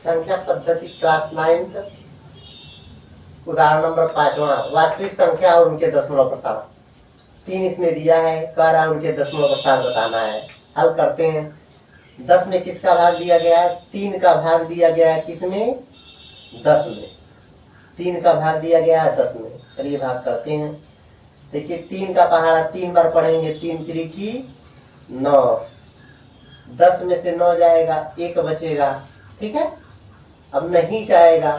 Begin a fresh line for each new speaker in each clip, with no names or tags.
संख्या पद्धति class 9th उदाहरण नंबर 5वां। वास्तविक संख्या और उनके दशमलव प्रसार। 3 इसमें दिया है, कह रहा है उनके दशमलव प्रसार बताना है। हल करते हैं। 10 में किसका भाग दिया गया है? 3 का भाग दिया गया है किसमें? 10 में। 3 का भाग दिया गया है 10 में। चलिए भाग करते हैं। देखिए 3 का पहाड़ा 3 बार पढ़ेंगे, 3 त्रिकी 9। 10 में से 9 जाएगा, 1 बचेगा। ठीक है, अब नहीं जाएगा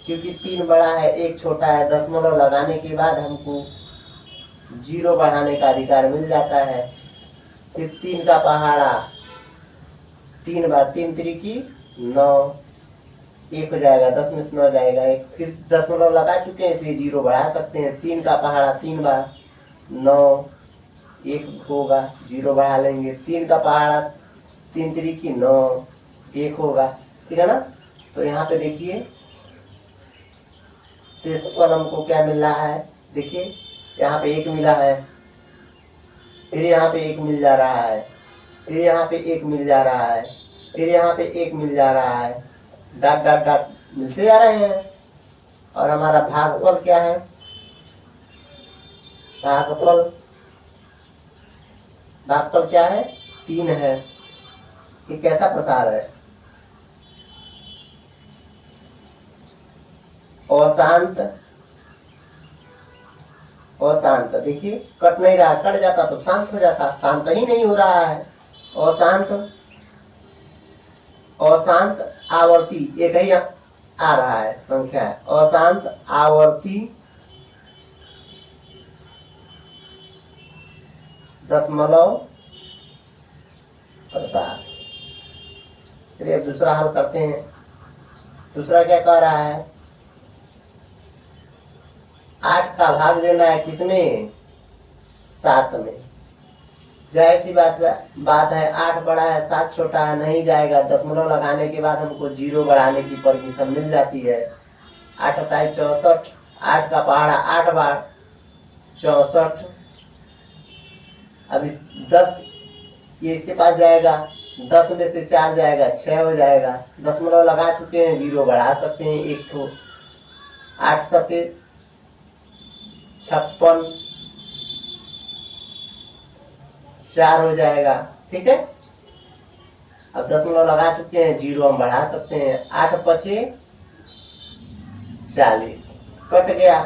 क्योंकि 3 बड़ा है 1 छोटा है। दशमलव लगाने के बाद हमको 0 बढ़ाने का अधिकार मिल जाता है। फिर 3 का पहाड़ा 3 बार, 3 त्रिकी 9, 1 हो जाएगा। 10 में से 9 जाएगा 1। फिर दशमलव लगा चुके हैं इसलिए 0 बढ़ा सकते हैं। 3 का पहाड़ा 3 बार 9, 1 होगा, 0 बढ़ा लेंगे। 3 का पहाड़ा 3 त्रिकी 9, 1 होगा। ठीक है ना। तो यहाँ पे देखिए शेषफल हमको क्या मिल रहा है? देखिए यहाँ पे 1 मिला है, फिर यहाँ पे 1 मिल जा रहा है, फिर यहाँ पे 1 मिल जा रहा है, फिर यहाँ पे 1 मिल जा रहा है। डॉट डॉट डॉट मिलते जा रहे हैं। और हमारा भागफल क्या है? भागफल क्या है? 3 है। ये कैसा प्रसार है? अशांत। अशांत। देखिए कट नहीं रहा, कट जाता तो शांत हो जाता, शांत ही नहीं हो रहा है। अशांत। अशांत आवर्ती एक ही आ रहा है संख्या है। अशांत आवर्ती दशमलव प्रसार। चलिए अब दूसरा हल करते हैं। दूसरा क्या कह रहा है? 8 का भाग देना है किसमें? 7 में। जाहिर सी बात है 8 बड़ा है 7 छोटा है, नहीं जाएगा। दशमलव लगाने के बाद हमको 0 बढ़ाने की परमिशन मिल जाती है। 8 अट्ठाई 64। 8 का पहाड़ा 8 बार 64। अब इस 10 ये इसके पास जाएगा, 10 में से 4 जाएगा 6 हो जाएगा। दशमलव लगा चुके हैं, 0 बढ़ा सकते हैं 1 ठो। 8 सत्ते 56, 4 हो जाएगा। ठीक है, अब दशमलव लगा चुके हैं, 0 हम बढ़ा सकते हैं। 8 पचे 40, कट गया।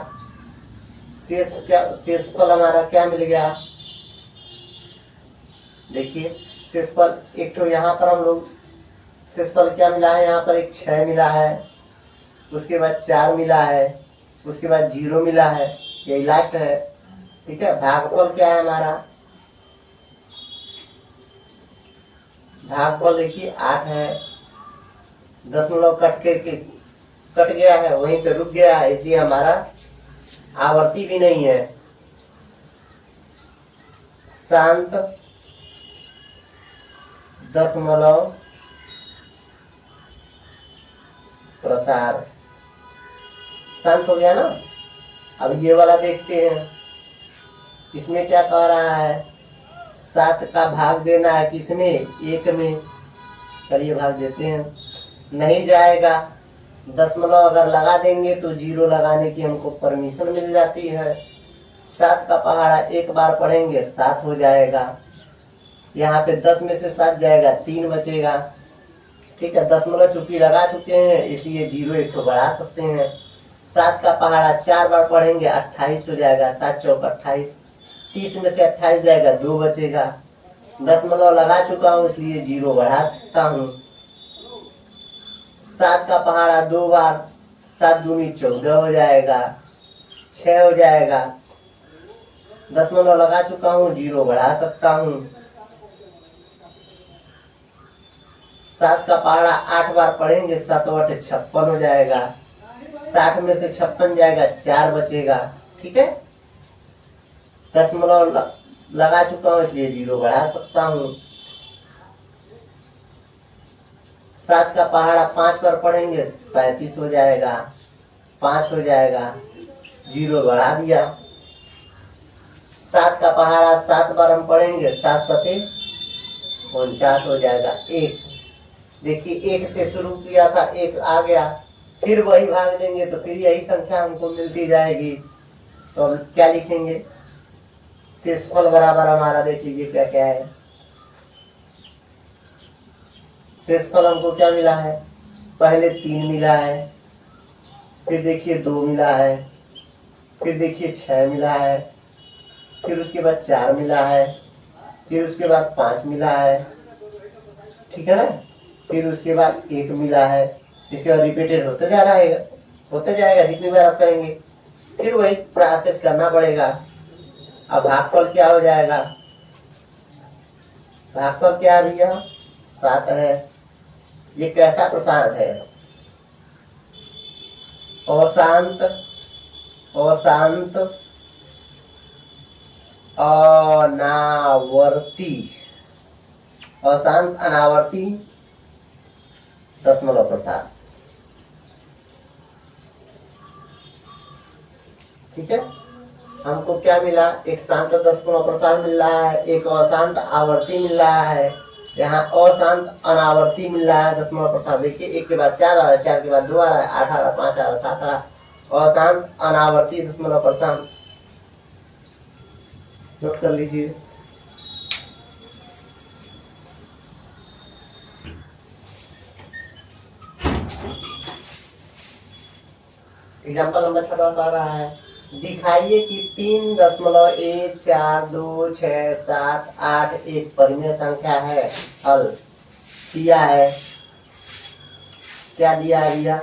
शेषफल हमारा क्या मिल गया? देखिए शेषफल एक तो यहाँ पर हम लोग शेषफल क्या मिला है? यहाँ पर एक 6 मिला है, उसके बाद 4 मिला है, उसके बाद 0 मिला है, यही लास्ट है। ठीक है, भागफल क्या है हमारा? भागफल देखिए 8 है। दशमलव कट गया है, वहीं पे रुक गया है, इसलिए हमारा आवर्ती भी नहीं है। शांत दशमलव प्रसार। शांत हो गया ना। अब ये वाला देखते हैं, इसमें क्या कह रहा है? 7 का भाग देना है किसमें? 1 में। चलिए भाग देते हैं, नहीं जाएगा। दशमलव अगर लगा देंगे तो 0 लगाने की हमको परमिशन मिल जाती है। 7 का पहाड़ा 1 बार पढ़ेंगे 7 हो जाएगा। यहाँ पे 10 में से 7 जाएगा, 3 बचेगा। ठीक है, दशमलव चूंकि लगा चुके हैं इसलिए 0 1 तो बढ़ा सकते हैं। 7 का पहाड़ा 4 बार पढ़ेंगे 28 हो जाएगा। 7 चौक 28, 30 में से 28 जाएगा, 2 बचेगा। दशमलव लगा चुका हूँ इसलिए 0 बढ़ा सकता हूँ। 7 का पहाड़ा 2 बार, 7 दूनी 14 हो जाएगा, 6 हो जाएगा। दशमलव लगा चुका हूँ, 0 बढ़ा सकता हूँ। 7 का पहाड़ा 8 बार पढ़ेंगे, 7 8 56 हो जाएगा। 60 में से 56 जाएगा, 4 बचेगा। ठीक है, दशमलव लगा चुका हूँ इसलिए 0 बढ़ा सकता हूँ। 7 का पहाड़ा 5 बार पढ़ेंगे 35 हो जाएगा, 5 हो जाएगा, 0 बढ़ा दिया। 7 का पहाड़ा 7 बार हम पढ़ेंगे, 7 सते 49 हो जाएगा, 1। देखिए एक से शुरू किया था, एक आ गया, फिर वही भाग देंगे तो फिर यही संख्या हमको मिलती जाएगी। तो हम क्या लिखेंगे, शेषफल बराबर हमारा देख लीजिए क्या क्या है। शेषफल हमको क्या मिला है, पहले 3 मिला है, फिर देखिए 2 मिला है, फिर देखिए 6 मिला है, फिर उसके बाद 4 मिला है, फिर उसके बाद 5 मिला है, ठीक है ना, फिर उसके बाद 1 मिला है। इसके बाद रिपीटेड होते जा रहा है, होते जाएगा जितनी बार आप करेंगे, फिर वही प्रोसेस करना पड़ेगा। अब भागफल क्या हो जाएगा, भागफल क्या है भैया, 7 है। ये कैसा प्रसार है, अशांत, अशांत अनावर्ती, अशांत अनावर्ती दशमलव प्रसार, ठीक है। हमको क्या मिला, एक शांत दशमलव प्रसार मिल रहा है, एक अशांत आवर्ती मिल रहा है, यहाँ अशांत अनावर्ती मिल रहा है दशमलव प्रसार। देखिए 1 के बाद 4 आ रहा है, 4 के बाद 2 आ रहा है, 8 आ रहा है, 5 आ रहा है, 7 आ रहा है, अशांत अनावर्ती दशमलव प्रसार। नोट कर लीजिए। एग्जाम्पल नंबर 6 आ रहा है, दिखाइए कि 3.14267 एक परिमेय संख्या है। हल दिया है, क्या दिया है भैया,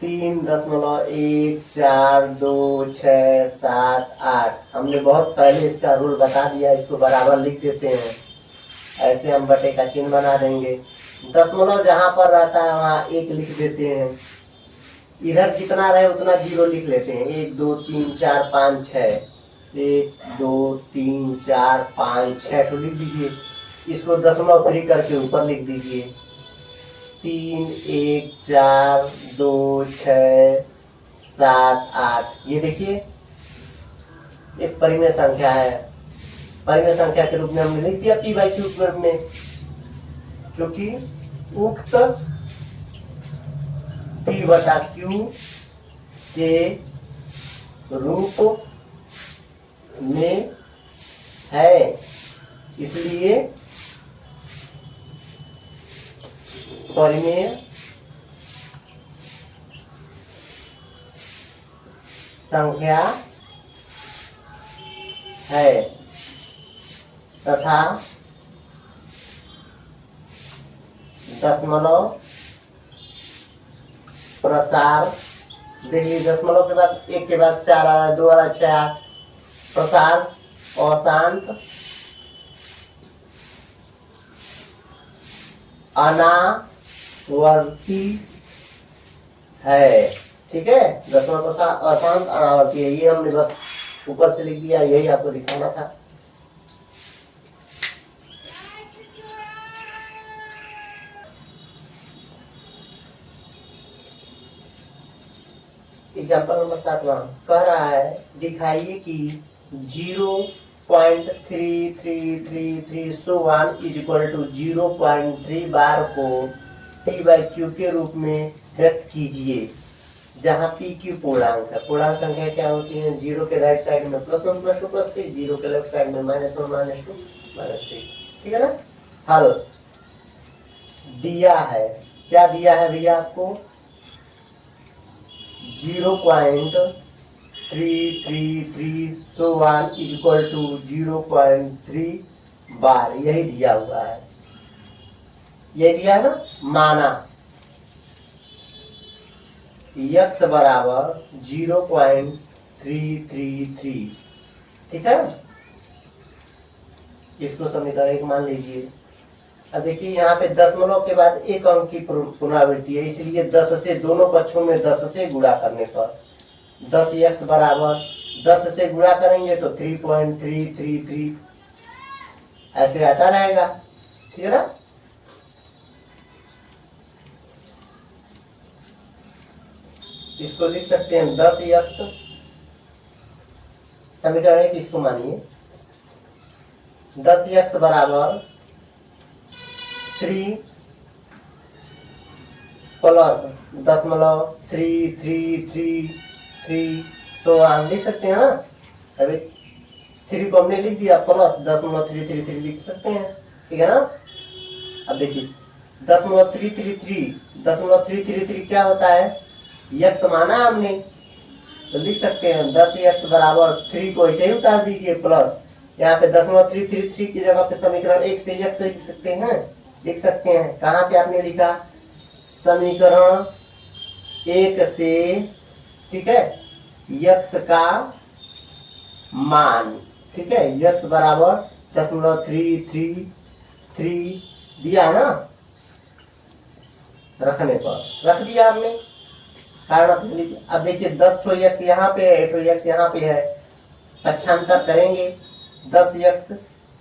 3.14267। हमने बहुत पहले इसका रूल बता दिया, इसको बराबर लिख देते हैं, ऐसे हम बटे का चिन्ह बना देंगे। दशमलव जहां पर रहता है वहां 1 लिख देते हैं, इधर जितना रहे उतना 0 लिख लेते हैं। 1 2 3 4 5 6, 1 2 3 4 5 6 तो लिख दीजिए। इसको दशमलव फ्री करके ऊपर लिख दीजिए, 3 1 4 2 6 7 8। ये देखिए एक परिमेय संख्या है, परिमेय संख्या के रूप में हमने लिख दिया p/q के रूप में, क्योंकि उक्त p/q के रूप में है, इसलिए परिमेय संख्या है तथा दशमलव प्रसार, देखिए दशमलव के बाद 1 के बाद 4 आ रहा है, 2 आ रहा है, 6 आ, प्रसार अशांत अनावर्ती है, ठीक है। दशमलव प्रसार अशांत अनावर्ती है, ये हमने बस ऊपर से लिख दिया, यही आपको दिखाना था। एग्जाम्पल नंबर 7 कह रहा है, दिखाइए कि 0.3333 सो 1 इज इक्वल टू 0.3 बार को p/q के रूप में व्यक्त कीजिए, जहाँ p q पूर्णांक है। पूर्णांक संख्या क्या होती है, 0 के राइट साइड में +1 +2 +3, 0 के लेफ्ट साइड में -1 -2 -3, ठीक है ना। हल दिया है, क्या दिया है भैया आपको, 0.333 सो 1 इज इक्वल टू 0.3 बार, यही दिया हुआ है, ये दिया है ना। माना x बराबर 0.333, ठीक है। इसको समीकरण 1 मान लीजिए। अब देखिए यहाँ पे दशमलव के बाद 1 अंक की पुनरावृत्ति है, इसलिए 10 से दोनों पक्षों में 10 से गुणा करने पर 10x बराबर 10 से गुणा करेंगे तो 3.333 ऐसे आता रहेगा, ठीक है ना। इसको लिख सकते हैं 10x, समीकरण 1 इसको मानिए, 10x बराबर 3 प्लस 0.3333 सो हम लिख सकते हैं ना। अभी 3 को हमने लिख दिया, प्लस 0.333 लिख सकते हैं, ठीक है ना। अब देखिए 0.333 क्या होता है, यक्स माना है हमने, तो लिख सकते हैं 10x बराबर 3 को ऐसे ही उतार दीजिए, प्लस यहाँ पे 0.333 की जगह पे समीकरण 1 से x लिख सकते हैं, कहाँ से आपने लिखा, समीकरण 1 से, ठीक है, x का मान, ठीक है, x बराबर 0.333 दिया ना, रखने पर रख दिया हमने, कारण अब देखिए 10 ठो x यहाँ पे है, 8 ठो x यहाँ पे है, पक्षांतर करेंगे 10x,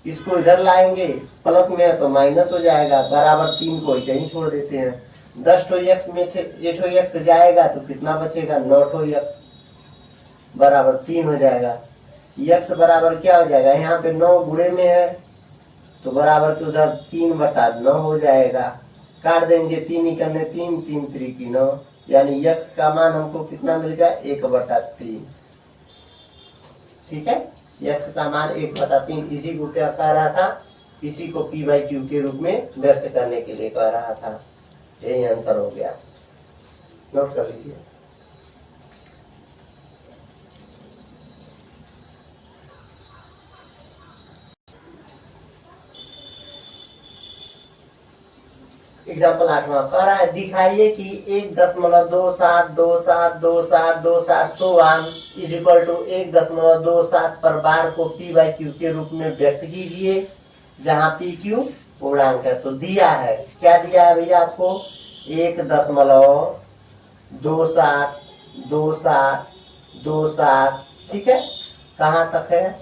इसको इधर लाएंगे, प्लस में है तो माइनस हो जाएगा, बराबर 3 को इसे ही छोड़ देते हैं। 10 ठो x में 8 ठो x जाएगा तो कितना बचेगा, 9 ठो x बराबर 3 हो जाएगा। x बराबर क्या हो जाएगा, यहाँ पे 9 गुणे में है तो बराबर के उधर 3/9 हो जाएगा, काट देंगे, 3 निकलने 3, 3 3 की 9, यानी x का मान हमको कितना मिल गया, 1/3, ठीक है, x का मान 1/3। इसी को क्या कह रहा था, इसी को p/q के रूप में व्यक्त करने के लिए कह रहा था। यही आंसर हो गया, नोट कर लीजिए। एग्जाम्पल 8वां कह रहा है, दिखाइए कि 1.27272727 so on is equal to 1.27 पर बार को p/q के रूप में व्यक्त कीजिए, जहां pq पूर्णांक है। तो दिया है, क्या दिया है भैया आपको, 1.272727, ठीक है, कहाँ तक है,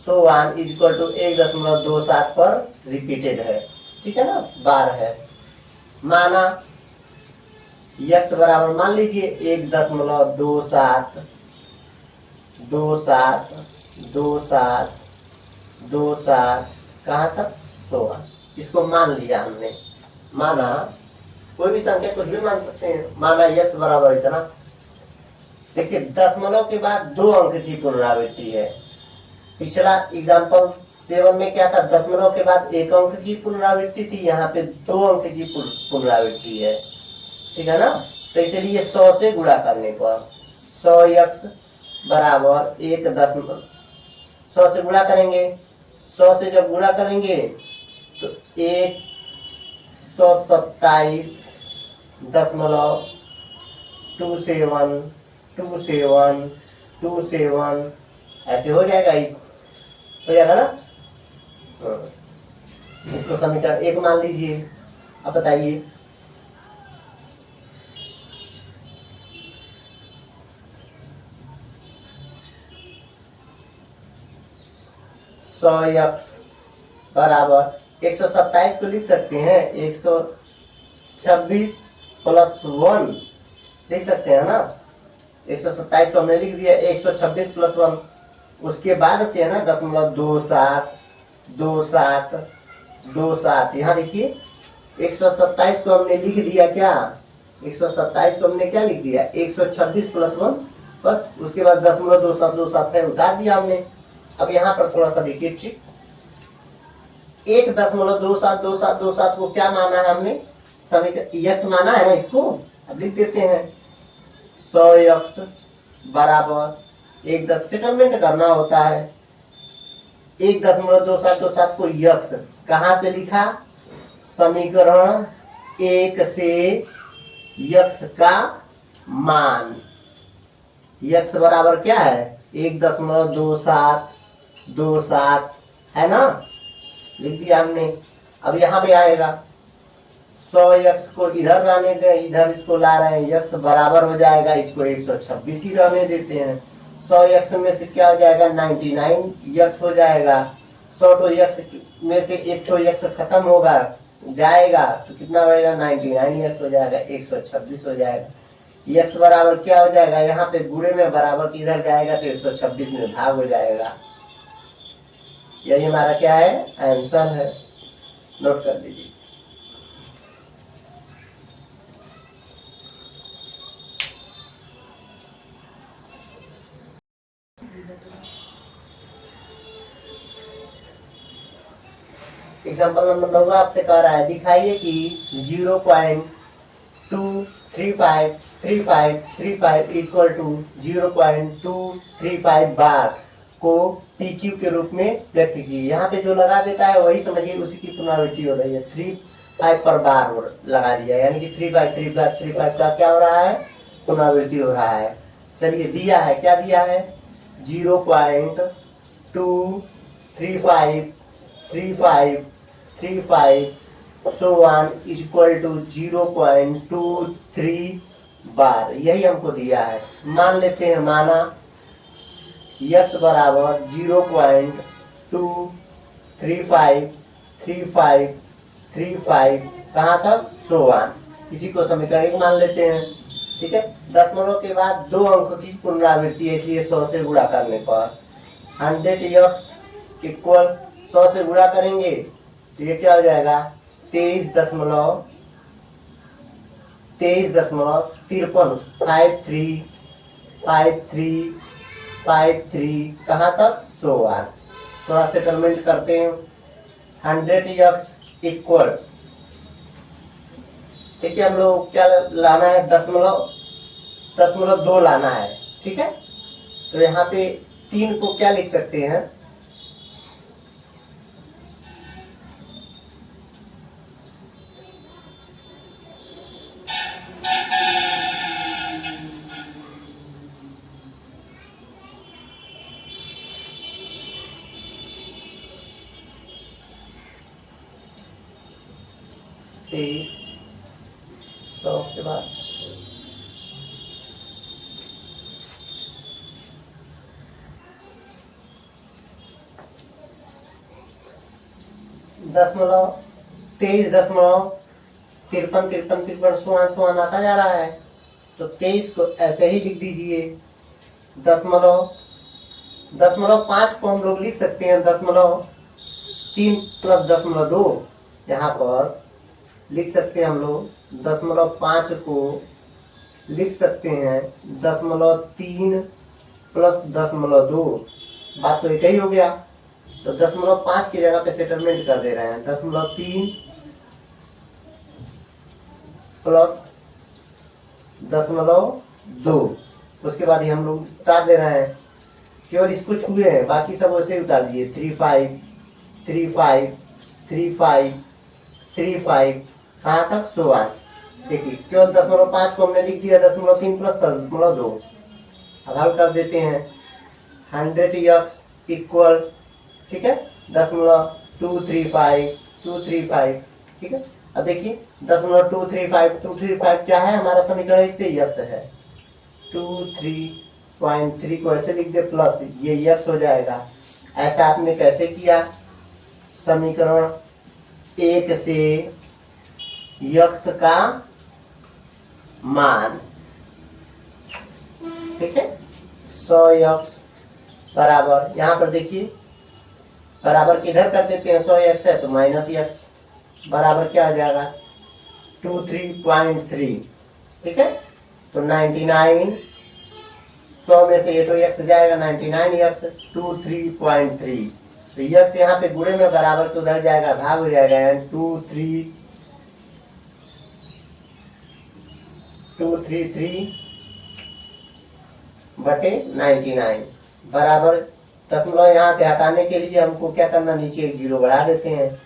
so on is equal to 1.27 पर रिपीटेड है, ठीक है ना, बार है। माना x बराबर मान लीजिए 1.272727 कहाँ तक, 16, इसको मान लिया हमने। माना कोई भी संख्या कुछ भी मान सकते हैं, माना x बराबर इतना, देखिए दशमलव के बाद 2 अंक की पुनरावृत्ति है। पिछला एग्जाम्पल 7 में क्या था, दशमलव के बाद 1 अंक की पुनरावृत्ति थी, यहाँ पे 2 अंक की पुनरावृत्ति है, ठीक है ना। तो इसलिए 100 से गुणा करने पर 100x बराबर 1 से गुणा करेंगे, 100 से जब गुणा करेंगे तो 127.2727 ऐसे हो जाएगा, इस हो जाएगा ना। इसको समीकरण 1 मान लीजिए। अब बताइए, x बराबर 127 को लिख सकते हैं 126 + 1 लिख सकते हैं ना। 127 को हमने लिख दिया, 126 + 1, उसके बाद से है ना 0.272727, यहाँ देखिए 127 को हमने लिख दिया, क्या 127 को हमने क्या लिख दिया, 126 + 1, बस उसके बाद 0.2727 है, उतार दिया हमने। अब यहाँ पर थोड़ा सा देखिए ट्रिक, 1.272727 को क्या माना है हमने, समीकरण x माना है ना, इसको अब लिख देते हैं 100x बराबर 1 सेटलमेंट करना होता है, 1.2727 को x कहाँ से लिखा, समीकरण 1 से x का मान, x बराबर क्या है 1.2727 है ना, लिख दिया हमने। अब यहाँ पे आएगा 100x को इधर लाने दें, इधर इसको ला रहे हैं, x बराबर हो जाएगा, इसको 126 ही रहने देते हैं। 100x में से क्या हो जाएगा, 99x हो जाएगा। 100 ठो x में से 1 ठो x खत्म होगा जाएगा तो कितना बढ़ेगा, 99x हो जाएगा, 126 हो जाएगा। x बराबर क्या हो जाएगा, यहाँ पे गुणे में बराबर किधर जाएगा तो 126 में भाग हो जाएगा। यही हमारा क्या है, आंसर है, नोट कर लीजिए। एग्जाम्पल नंबर 9 आपसे कह रहा है दिखाइए कि 0.2353535 इक्वल टू 0.235 बार को PQ के रूप में व्यक्त कीजिए। यहाँ पे जो लगा देता है वही समझिए उसी की पुनरावृत्ति हो रही है। 35 पर बार लगा दिया, यानी कि 35 का क्या हो रहा है, पुनरावृत्ति हो रहा है। चलिए दिया है, क्या दिया है, 0.2353535 so on is equal to 0.23 बार, यही हमको दिया है। मान लेते हैं, माना x बराबर 0.2353535 कहाँ तक, so on, इसी को समीकरण 1 मान लेते हैं। ठीक है, दशमलव के बाद 2 अंक की पुनरावृत्ति है, इसलिए 100 से गुणा करने पर 100x इक्वल 100 से गुणा करेंगे तो ये क्या हो जाएगा, 23.5353 कहाँ तक, सो on। थोड़ा सेटलमेंट करते हैं। 100x इक्वल, देखिए हम लोग क्या लाना है, 0.2 लाना है। ठीक है, तो यहाँ पे 3 को क्या लिख सकते हैं, तेईस 100 के बाद दशमलव 23.53 सुहान आता जा रहा है, तो 23 को ऐसे ही लिख दीजिए। 0.5 को हम लोग लिख सकते हैं 0.3 प्लस 0.2, यहाँ पर लिख सकते हैं हम लोग 0.5 को लिख सकते हैं 0.3 प्लस 0.2, बात तो एक ही हो गया। तो 0.5 की जगह पे सेटलमेंट कर दे रहे हैं, 0.3 प्लस 0.2, उसके बाद ही हम लोग उतार दे रहे हैं, केवल इसको छुए हैं, बाकी सब वैसे ही उतार दिए। 35 कहाँ तक, सो on। देखिए केवल 0.5 को हमने लिख दिया 0.3 प्लस 0.2। अब हल कर देते हैं। 100x इक्वल, ठीक है, 0.235 ठीक है। अब देखिए 0.235 क्या है, हमारा समीकरण 1 से x है, 23.3 को ऐसे लिख दे प्लस ये x हो जाएगा। ऐसा आपने कैसे किया, समीकरण 1 से x का मान, ठीक है, 100x बराबर, यहाँ पर देखिए बराबर किधर कर देते हैं, 100x है तो माइनस x बराबर क्या आ जाएगा, 23.3, ठीक है। तो 99, 100 में से ये तो x जाएगा, 99x 23.3, तो x यहाँ पे गुणे में बराबर के उधर जाएगा, भाग हो जाएगा, 233 बटे 99 बराबर, दशमलव यहाँ से हटाने के लिए हमको क्या करना, नीचे एक 0 बढ़ा देते हैं,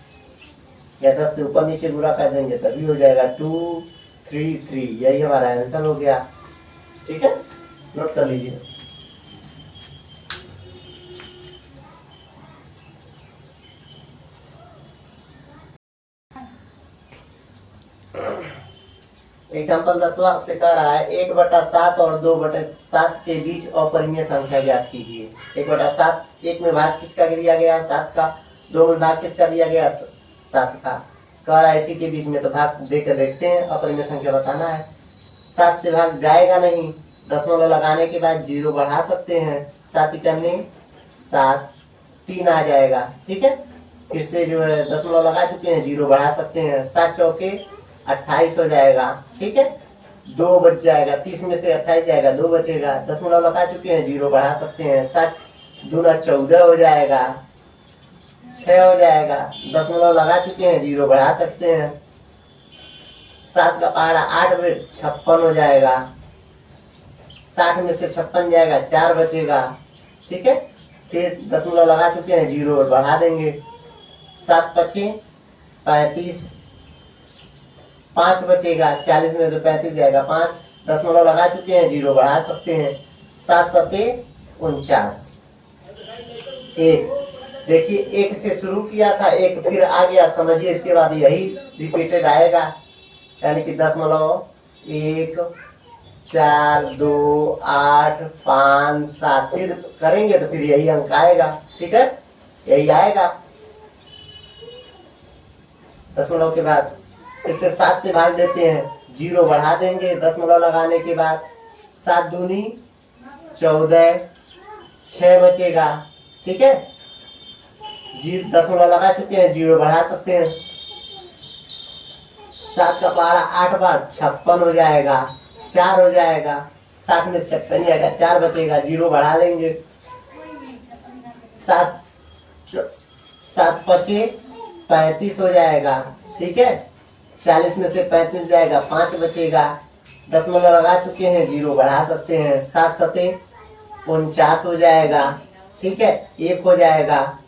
या 10 से ऊपर नीचे गुणा कर देंगे तभी हो जाएगा 233, यही हमारा आंसर हो गया। ठीक है, नोट कर लीजिए। एग्जाम्पल 10वां आपसे कह रहा है 1/7 और 2/7 के बीच अपरिमेय संख्या ज्ञात कीजिए। 1/7, 1 में भाग किसका दिया गया, 7 का, 2 में भाग किसका दिया गया, 7 का, कह रहा है इसी के बीच में, तो भाग देकर देखते हैं, अपरिमेय संख्या बताना है। 7 से भाग जाएगा नहीं, दशमलव लगाने के बाद 0 बढ़ा सकते हैं, 7 करने 7, 3 आ जाएगा, ठीक है। फिर से जो है दशमलव लगा चुके हैं, 0 बढ़ा सकते हैं, 7 चौके 28 हो जाएगा, ठीक है। 2 बच जाएगा, 30 में से 28 जाएगा, 2 बचेगा, दशमलव लगा चुके हैं, 0 बढ़ा सकते हैं, 7 दूना 14 हो जाएगा, 6 हो जाएगा, दशमलव लगा चुके हैं, 0 बढ़ा सकते हैं। 7 का पहाड़ा 8 में 56 हो जाएगा, 60 में से 56 जाएगा, 4 बचेगा। ठीक है, फिर दशमलव लगा चुके हैं, 0 बढ़ा देंगे। 7 पचे 35, 5 बचेगा, 40 में से 35 जाएगा, 5 दशमलव लगा चुके हैं, 0 बढ़ा सकते हैं। 7 सते 49। एक देखिए, एक से शुरू किया था, एक फिर आ गया, समझिए इसके बाद यही रिपीटेड आएगा, यानी कि 1.1 4 2 8 5 7 फिर करेंगे तो फिर यही अंक आएगा। ठीक है, यही आएगा दशमलव के बाद। फिर से 7 से भाग देते हैं, 0 बढ़ा देंगे दशमलव लगाने के बाद। 7 दूनी 14, 6 बचेगा। ठीक है, दशमलव लगा चुके हैं, 0 बढ़ा सकते हैं। 7 का पहाड़ा 8 बार 56 हो जाएगा, 4 हो जाएगा, 60 में 56 जाएगा, 4 बचेगा, 0 बढ़ा लेंगे। 7 पचे 35 हो जाएगा। ठीक है, 40 में से 35 जाएगा, 5 बचेगा, दशमलव लगा चुके हैं, 0 बढ़ा सकते हैं। 7 सते 49 हो जाएगा। ठीक है, 1 हो जाएगा,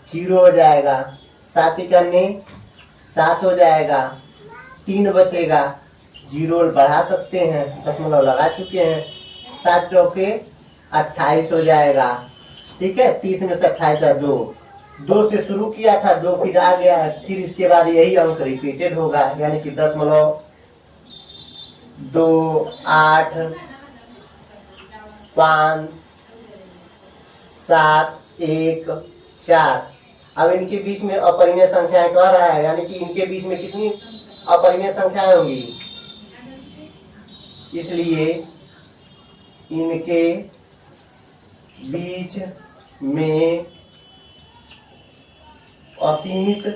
0 हो जाएगा। 7 इकन्ने 7 हो जाएगा, 3 बचेगा, 0 बढ़ा सकते हैं, दशमलव लगा चुके हैं। 7 चौके 28 हो जाएगा। ठीक है, 30 में से 28 है 2 से शुरू किया था, 2 फिर आ गया है, फिर इसके बाद यही अंक रिपीटेड होगा, यानी कि 0.2 8 5 7 1 4। अब इनके बीच में अपरिमेय संख्याएं कह रहा है, यानी कि इनके बीच में कितनी अपरिमेय संख्याएं होंगी, इसलिए इनके बीच में असीमित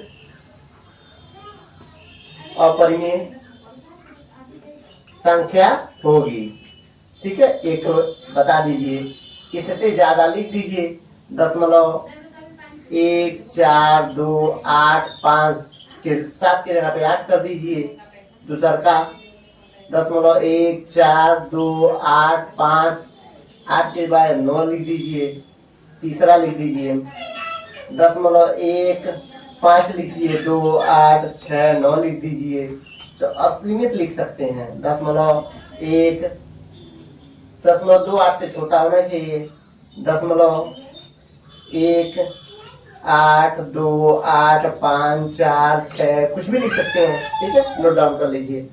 अपरिमेय संख्या होगी। ठीक है, एक बता दीजिए, इससे ज्यादा लिख दीजिए। 0.1 4 2 8 5 के 7 के जगह पे 8 कर दीजिए। दूसरा का 0.1 4 2 8 5 8 के बाद 9 लिख दीजिए। तीसरा लिख दीजिए 0.1 5 लिखिए, 2 8 6 9 लिख दीजिए। तो असीमित लिख सकते हैं। 0.1 0.2 8 से छोटा होना चाहिए। 0.1 8 2 8 5 4 6 कुछ भी लिख सकते हैं। ठीक है, नोट डाउन कर लीजिए।